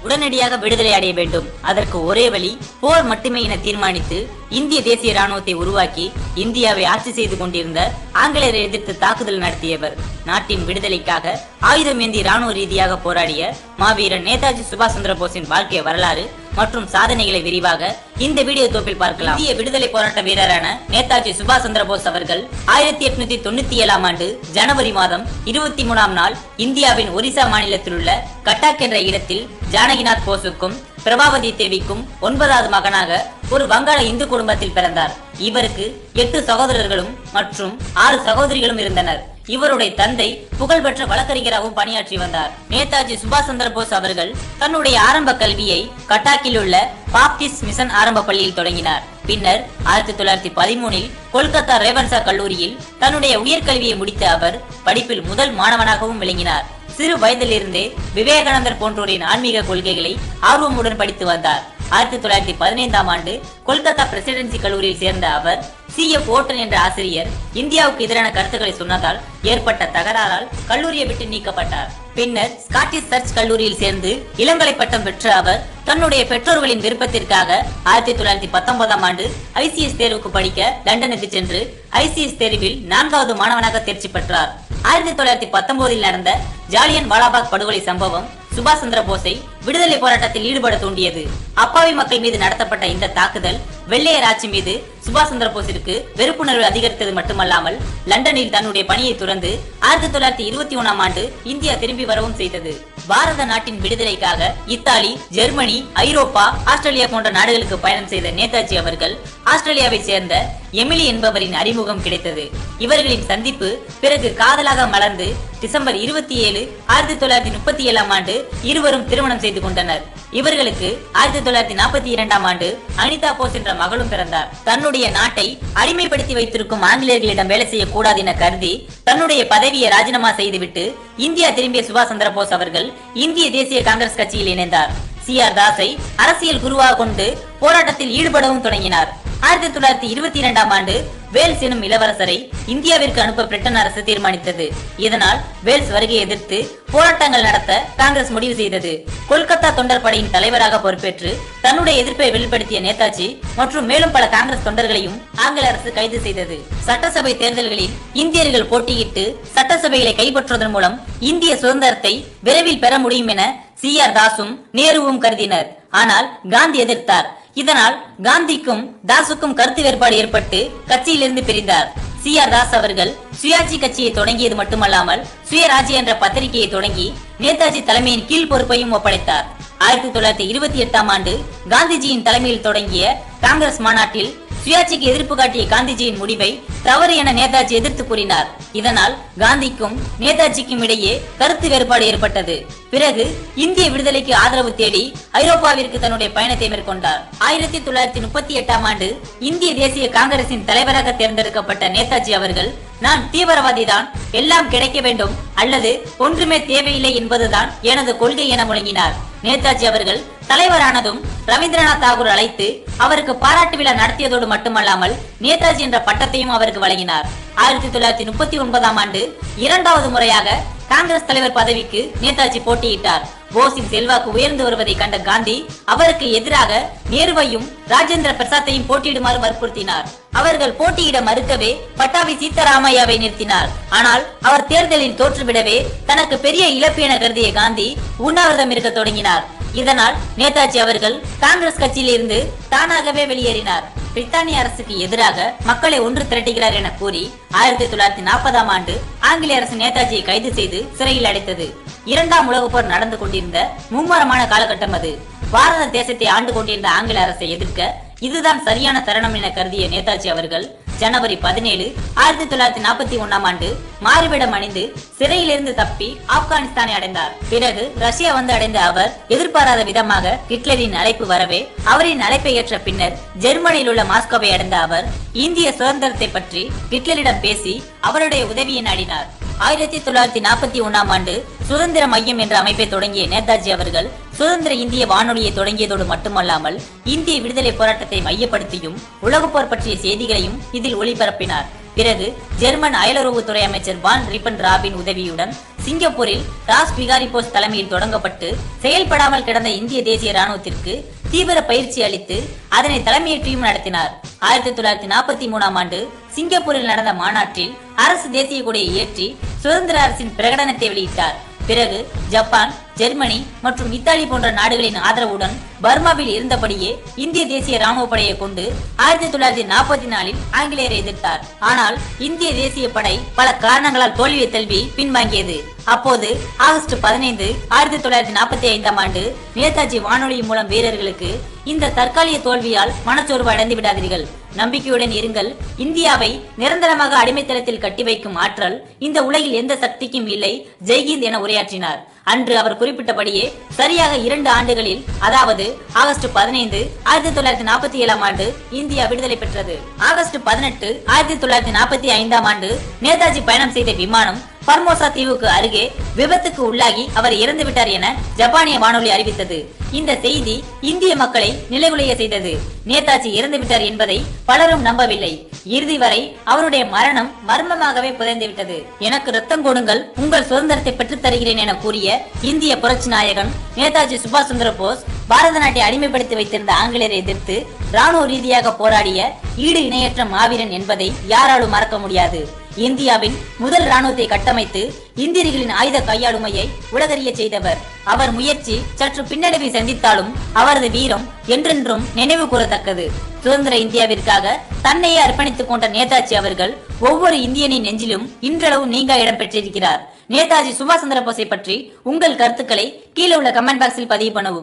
உடனடியாக விடுதலை அடைய வேண்டும். அதற்கு ஒரே வழி போர் மட்டுமே என தீர்மானித்து இந்திய தேசிய ராணுவத்தை உருவாக்கி இந்தியாவை ஆட்சி செய்து கொண்டிருந்த ஆங்கிலேயரை எதிர்த்து தாக்குதல் நடத்தியவர். நாட்டின் விடுதலைக்காக ஆயுதம் ஏந்தி ராணுவ ரீதியாக போராடிய மாவீரன் நேதாஜி சுபாஷ் சந்திர போஸின் வாழ்க்கை வரலாறு மற்றும் சாதனைகளை விரிவாக இந்த வீடியோ தொகுப்பில் பார்க்கலாம். இந்திய விடுதலை போராட்ட வீரரான நேதாஜி சுபாஷ் சந்திர போஸ் அவர்கள் 1897 ஆண்டு ஜனவரி மாதம் 23ஆம் நாள் இந்தியாவின் ஒரிசா மாநிலத்தில் உள்ள கட்டாக் என்ற இடத்தில் ஜானகிநாத் போஸுக்கும் பிரபாவதி தேவிக்கும் 9வது மகனாக ஒரு வங்காள இந்து குடும்பத்தில் பிறந்தார். இவருக்கு 8 சகோதரர்களும் மற்றும் 6 சகோதரிகளும் இருந்தனர். இவருடைய தந்தை புகழ்பெற்ற வழக்கறிஞராகவும் பணியாற்றி வந்தார். நேதாஜி சுபாஷ் சந்திர போஸ் அவர்கள் தன்னுடைய ஆரம்ப கல்வியை கட்டாக்கில் உள்ள பாப்டிஸ்ட் மிஷன் ஆரம்ப பள்ளியில் தொடங்கினார். பின்னர் 1913இல் கொல்கத்தா ரேவன்சா கல்லூரியில் தன்னுடைய உயர்கல்வியை முடித்த அவர் படிப்பில் முதல் மாணவனாகவும் விளங்கினார். சிறு வயதிலிருந்தே விவேகானந்தர் போன்றோரின் ஆன்மீக கொள்கைகளை ஆர்வமுடன் படித்து வந்தார். 1915ஆம் ஆண்டு கொல்கத்தா பிரசிடென்சி கல்லூரியில் சேர்ந்த அவர் CF ஓட்டன் என்ற ஆசிரியர் இந்தியாவுக்கு எதிரான கருத்துக்களை சொன்னதால் ஏற்பட்ட தகராறால் கல்லூரியை விட்டு நீக்கப்பட்டார். பின்னர் ஸ்காட்டிஷ் சர்ச் கல்லூரியில் சேர்ந்து இளங்கலை பட்டம் பெற்ற அவர் தன்னுடைய பெற்றோர்களின் விருப்பத்திற்காக 1919ஆம் ஆண்டு ICS தேர்வுக்கு படிக்க லண்டனுக்கு சென்று ICS தேர்வில் 4வது மாணவனாக தேர்ச்சி பெற்றார். 1919இல் நடந்த ஜாலியன் வாலாபாக் படுகொலை சம்பவம் சுபாஷ் சந்திர போஸை விடுதலை போராட்டத்தில் ஈடுபட தூண்டியது. அப்பாவி மக்கள் மீது நடத்தப்பட்ட இந்த தாக்குதல் வெள்ளையர் ஆட்சி மீது சுபாஷ் சந்திர போஸிற்கு வெறுப்புணர்வு அதிகரித்தது மட்டுமல்லாமல் லண்டனில் தன்னுடைய பணியை துறந்து 1921ஆம் ஆண்டு இந்தியா திரும்பி வரவும் செய்தது. பாரத நாட்டின் விடுதலைக்காக இத்தாலி, ஜெர்மனி, ஐரோப்பா, ஆஸ்திரேலியா போன்ற நாடுகளுக்கு பயணம் செய்த நேதாஜி அவர்கள் ஆஸ்திரேலியாவை சேர்ந்த எமிலி என்பவரின் அறிமுகம் கிடைத்தது. இவர்களின் சந்திப்பு பிறகு காதலாக மலர்ந்து டிசம்பர் 27, 1937ஆம் ஆண்டு இருவரும் திருமணம் செய்து கொண்டனர். இவர்களுக்கு 1942ஆம் ஆண்டு அனிதா போஸ் என்ற மகளும் பிறந்தார். தன்னுடைய நாட்டை அடிமைப்படுத்தி வைத்திருக்கும் ஆங்கிலேயர்களிடம் வேலை செய்யக்கூடாது என கருதி தன்னுடைய பதவியை ராஜினாமா செய்துவிட்டு இந்தியா திரும்பிய சுபாஷ் சந்திர போஸ் அவர்கள் இந்திய தேசிய காங்கிரஸ் கட்சியில் இணைந்தார். CR தாஸை அரசியல் குருவாக கொண்டு போராட்டத்தில் ஈடுபடவும் தொடங்கினார். 1922ஆம் ஆண்டு வேல்ஸ் எனும் இளவரசரை இந்தியாவிற்கு அனுப்ப பிரிட்டன் அரசு தீர்மானித்தது. இதனால் வேல்ஸ் வருகையை எதிர்த்து போராட்டங்கள் நடத்த காங்கிரஸ் முடிவு செய்தது. கொல்கத்தா தொண்டர் படையின் தலைவராக பொறுப்பேற்று தன்னுடைய எதிர்ப்பை வெளிப்படுத்திய நேதாஜி மற்றும் மேலும் பல காங்கிரஸ் தொண்டர்களையும் ஆங்கில அரசு கைது செய்தது. சட்டசபை தேர்தல்களில் இந்தியர்கள் போட்டியிட்டு சட்டசபைகளை கைப்பற்றுவதன் மூலம் இந்திய சுதந்திரத்தை விரைவில் பெற முடியும் என CR தாஸும் நேருவும் கருதினர். ஆனால் காந்தி எதிர்த்தார். இதனால் காந்திக்கும் தாஸுக்கும் கருத்து வேறுபாடு ஏற்பட்டு கட்சியிலிருந்து பிரிந்தார். CR தாஸ் அவர்கள் சுயாட்சி கட்சியை தொடங்கியது மட்டுமல்லாமல் சுயராஜ்ய என்ற பத்திரிகையை தொடங்கி நேதாஜி தலைமையின் கீழ் பொறுப்பையும் ஒப்படைத்தார். 1928ஆம் ஆண்டு காந்திஜியின் தலைமையில் தொடங்கிய காங்கிரஸ் மாநாட்டில் சுயாட்சிக்கு எதிர்ப்பு காட்டிய காந்திஜியின் முடிவை தவறு என நேதாஜி எதிர்த்து கூறினார். இதனால் காந்திக்கும் நேதாஜிக்கும் இடையே கருத்து வேறுபாடு ஏற்பட்டது. பிறகு இந்திய விடுதலைக்கு ஆதரவு தேடி ஐரோப்பாவிற்கு தன்னுடைய பயணத்தை மேற்கொண்டார். 1938ஆம் ஆண்டு இந்திய தேசிய காங்கிரசின் தலைவராக தேர்ந்தெடுக்கப்பட்ட நேதாஜி அவர்கள் நான் தீவிரவாதிதான், எல்லாம் கிடைக்க வேண்டும் அல்லது ஒன்றுமே தேவையில்லை என்பதுதான் எனது கொள்கை என முழங்கினார். நேதாஜி அவர்கள் தலைவரானதும் ரவீந்திரநாத் தாகூர் அழைத்து அவருக்கு பாராட்டு விழா நடத்தியதோடு மட்டுமல்லாமல் நேதாஜி என்ற பட்டத்தையும் அவருக்கு வழங்கினார். 1939ஆம் ஆண்டு 2வது முறையாக காங்கிரஸ் தலைவர் பதவிக்கு நேதாஜி போட்டியிட்டார். போஸின் செல்வாக்கு உயர்ந்து வருவதை கண்ட காந்தி அவருக்கு எதிராக நேருவையும் ராஜேந்திர பிரசாத்தையும் போட்டியிடுமாறு வற்புறுத்தினார். அவர்கள் போட்டியிட மறுக்கவே பட்டாபி சீதாராமையாவை நிறுத்தினார். ஆனால் அவர் தேர்தலில் தோற்றுவிடவே தனக்கு பெரிய இழப்பு என கருதிய காந்தி உண்ணாவிரதம் இருக்க தொடங்கினார். இதனால் நேதாஜி அவர்கள் காங்கிரஸ் கட்சியில் இருந்து தானாகவே வெளியேறினார். பிரித்தானிய அரசுக்கு எதிராக மக்களை ஒன்று திரட்டுகிறார் என கூறி 1940ஆம் ஆண்டு ஆங்கிலேய அரசு நேதாஜியை கைது செய்து சிறையில் அடைத்தது. 2ஆம் உலக போர் நடந்து கொண்டிருந்த மும்மரமான காலகட்டம் அது. பாரத தேசத்தை ஆண்டு கொண்டிருந்த ஆங்கில அரசை எதிர்க்க இதுதான் சரியான தருணம் என கருதிய நேதாஜி அவர்கள் ஜனவரி 17, 1941ஆம் ஆண்டு மாறுவிடம் அணிந்து சிறையிலிருந்து தப்பி ஆப்கானிஸ்தானை அடைந்தார். பிறகு ரஷ்யா வந்து அடைந்த அவர் எதிர்பாராத விதமாக ஹிட்லரின் அழைப்பு வரவே அவரின் அழைப்பை ஏற்ற பின்னர் ஜெர்மனியில் உள்ள மாஸ்கோவை அடைந்த அவர் இந்திய சுதந்திரத்தை பற்றி ஹிட்லரிடம் பேசி அவருடைய உதவியை நாடினார். 1941ஆம் ஆண்டு சுதந்திர மையம் என்ற அமைப்பை தொடங்கிய நேதாஜி அவர்கள் சுதந்திர இந்திய வானொலியை தொடங்கியதோடு மட்டுமல்லாமல் இந்திய விடுதலை போராட்டத்தை மையப்படுத்தியும் உலகப் போர் பற்றிய செய்திகளையும் இதில் ஒளிபரப்பினார். பிறகு ஜெர்மன் அயலுறவுத்துறை அமைச்சர் வான் ரிப்பன் ராபின் உதவியுடன் சிங்கப்பூரில் ராஸ் பிகாரி போஸ் தலைமையில் தொடங்கப்பட்டு செயல்படாமல் கிடந்த இந்திய தேசிய ராணுவத்திற்கு தீவிர பயிற்சி அளித்து அதனை தலைமையேற்றியும் நடத்தினார். 1943ஆம் ஆண்டு சிங்கப்பூரில் நடந்த மாநாட்டில் அரசு தேசிய கொடியை ஏற்றி சுதந்திர அரசின் பிரகடனத்தை வெளியிட்டார். பிறகு ஜப்பான், ஜெர்மனி மற்றும் இத்தாலி போன்ற நாடுகளின் ஆதரவுடன் பர்மாவில் இருந்தபடியே இந்திய தேசிய ராணுவ படையை கொண்டு 1944இல் ஆங்கிலேயரை எதிர்த்தார். ஆனால் இந்திய தேசிய படை பல காரணங்களால் தோல்வியை தழுவி பின்வாங்கியது. அப்போது ஆகஸ்ட் 15, 1945ஆம் ஆண்டு நேதாஜி வானொலி மூலம் வீரர்களுக்கு இந்த தற்காலிக தோல்வியால் மனச்சோர்வு அடைந்து விடாதீர்கள், நம்பிக்கையுடன் இருங்கள், இந்தியாவை நிரந்தரமாக அடிமைத்தளத்தில் கட்டி வைக்கும் ஆற்றல் இந்த உலகில் எந்த சக்திக்கும் இல்லை, ஜெய்ஹிந்த் என உரையாற்றினார். அன்று அவர் குறிப்பிட்டபடியே சரியாக 2 ஆண்டுகளில், அதாவது ஆகஸ்ட் 15, 1947ஆம் ஆண்டு இந்தியா விடுதலை பெற்றது. ஆகஸ்ட் 18, 1945ஆம் ஆண்டு நேதாஜி பயணம் செய்த விமானம் பர்மோசா தீவுக்கு அருகே விபத்துக்கு உள்ளாகி அவர் இறந்து விட்டார் என ஜப்பானிய வானொலி அறிவித்தது. இந்த செய்தி இந்திய மக்களை நிலைகுலைய செய்தது. நேதாஜி இறந்து விட்டார் என்பதை பலரும் நம்பவில்லை. இறுதி வரை அவருடைய மரணம் மர்மமாகவே புதைந்துவிட்டது. எனக்கு ரத்தம் கொடுங்கள், உங்கள் சுதந்திரத்தை பெற்றுத் தருகிறேன் என கூறிய இந்திய புரட்சி நாயகன் நேதாஜி சுபாஷ் சந்திர போஸ் பாரத நாட்டை அடிமைப்படுத்தி வைத்திருந்த ஆங்கிலேயரை எதிர்த்து ராணுவ ரீதியாக போராடிய ஈடு இணையற்ற மாவீரன் என்பதை யாராலும் மறக்க முடியாது. இந்தியாவின் முதல் ராணுவத்தை கட்டமைத்து இந்தியர்களின் ஆயுத கையாளுமையை உலகறிய செய்தவர். அவர் முயற்சி சற்று பின்னடைவை சந்தித்தாலும் அவரது வீரம் என்றென்றும் நினைவு கூறத்தக்கது. சுதந்திர இந்தியாவிற்காக தன்னையே அர்ப்பணித்துக் கொண்ட நேதாஜி அவர்கள் ஒவ்வொரு இந்தியனின் நெஞ்சிலும் இன்றளவு நீங்கா இடம் பெற்றிருக்கிறார். நேதாஜி சுபாஷ் சந்திர போஸை பற்றி உங்கள் கருத்துக்களை கீழே உள்ள கமெண்ட் பாக்ஸில் பதிவு பண்ணவும்.